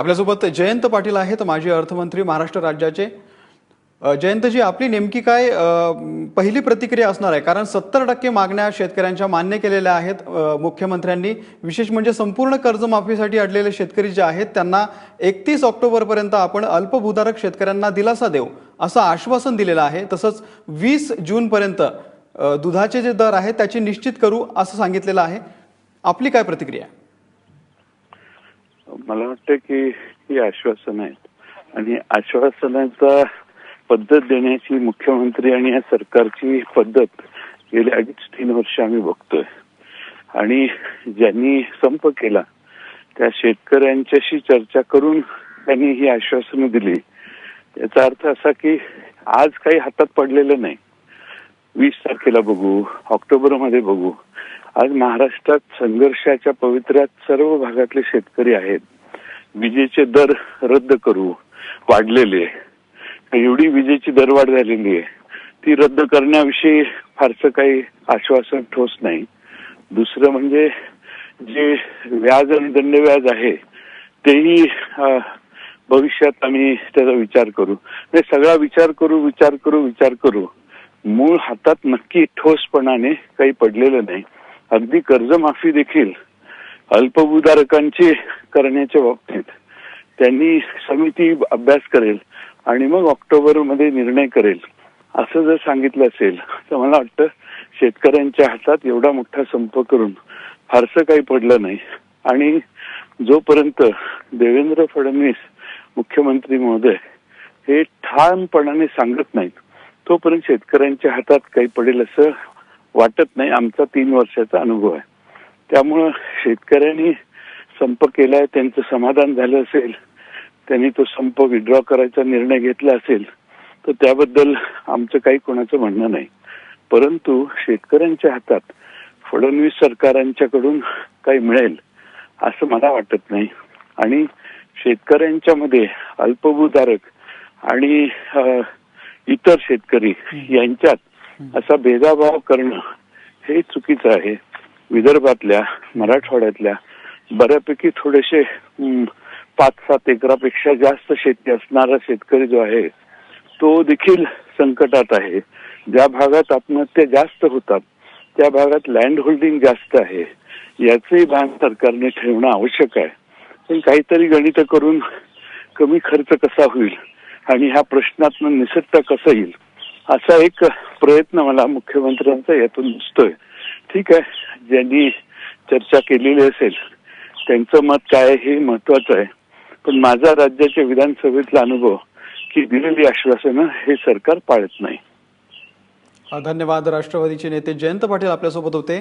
आपल्यासोबत जयंत पाटील आहेत, माजी अर्थमंत्री महाराष्ट्र राज्याचे। जयंतजी, आपली नेमकी काय पहिली प्रतिक्रिया असणार आहे? कारण 70% मागण्या शेतकऱ्यांच्या मान्य केलेल्या आहेत मुख्यमंत्र्यांनी। विशेष म्हणजे संपूर्ण कर्जमाफीसाठी अडलेले शेतकरी जे आहेत त्यांना 31 ऑक्टोबरपर्यंत आपण अल्पभूधारक शेतकऱ्यांना दिलासा देऊ असं आश्वासन दिलेलं आहे। तसंच 20 जूनपर्यंत दुधाचे जे दर आहेत त्याची निश्चित करू असं सांगितलेलं आहे। आपली काय प्रतिक्रिया? मला वाटतं की ही आश्वासन आहेत आणि आश्वासनाचा पद्धत देण्याची मुख्यमंत्री आणि या सरकारची पद्धत गेली 2.5-3 वर्ष आम्ही बघतोय। आणि ज्यांनी संप केला त्या शेतकऱ्यांच्याशी चर्चा करून त्यांनी ही आश्वासनं दिली। याचा अर्थ असा की आज काही हातात पडलेलं नाही। 20 तारखेला बघू, ऑक्टोबरमध्ये बघू। आज महाराष्ट्रात संघर्षाच्या पवित्र्यात सर्व भागातले शेतकरी आहेत। विजेचे दर रद्द करू, वाढलेले एवढी विजेची दरवाढ झालेली आहे, ती रद्द करण्याविषयी फारसं काही आश्वासन ठोस नाही। दुसरं म्हणजे जे व्याज आणि दंडव्याज आहे तेही भविष्यात आम्ही त्याचा विचार करू। हे सगळा विचार करू मूळ हातात नक्की ठोसपणाने काही पडलेलं नाही। अगदी कर्जमाफी देखील अल्पभूधारकांची करण्याच्या बाबतीत त्यांनी समिती अभ्यास करेल आणि मग ऑक्टोबरमध्ये निर्णय करेल असं जर सांगितलं असेल तर मला वाटतं शेतकऱ्यांच्या हातात एवढा मोठा संप करून फारसं काही पडलं नाही। आणि जोपर्यंत देवेंद्र फडणवीस मुख्यमंत्री महोदय हे ठामपणाने सांगत नाहीत तोपर्यंत शेतकऱ्यांच्या हातात काही पडेल असं वाटत नाही। आमचा 3 वर्षाचा अनुभव आहे। त्यामुळं शेतकऱ्यांनी संप केलाय, त्यांचं समाधान झालं असेल, त्यांनी तो संप विड्रॉ करायचा निर्णय घेतला असेल तर त्याबद्दल आमचं काही कोणाचं म्हणणं नाही। परंतु शेतकऱ्यांच्या हातात फडणवीस सरकारांच्याकडून काही मिळेल असं मला वाटत नाही। आणि शेतकऱ्यांच्या मध्ये अल्पभूधारक आणि इतर शेतकरी यांच्यात असा भेदभाव करणं हे चुकीचं आहे। विदर्भातल्या, मराठवाड्यातल्या बऱ्यापैकी थोडेसे 5-7 एकरापेक्षा जास्त शेती असणारा शेतकरी जो आहे तो देखील संकटात आहे। ज्या भागात आत्महत्या जास्त होतात त्या भागात लँड होल्डिंग जास्त आहे, याचंही भान सरकारने ठेवणं आवश्यक आहे। पण काहीतरी गणित करून कमी खर्च कसा होईल आणि ह्या प्रश्नातून निसटता कसं येईल असा एक प्रयत्न मला मुख्यमंत्र्यांचा यातून दिसतोय। ठीक आहे, ज्यांनी चर्चा केलेली असेल त्यांचं मत काय हे महत्वाचं आहे, पण माझा राज्याच्या विधानसभेतला अनुभव की दिलेली आश्वासनं हे सरकार पाळत नाही। धन्यवाद। राष्ट्रवादीचे नेते जयंत पाटील आपल्यासोबत होते।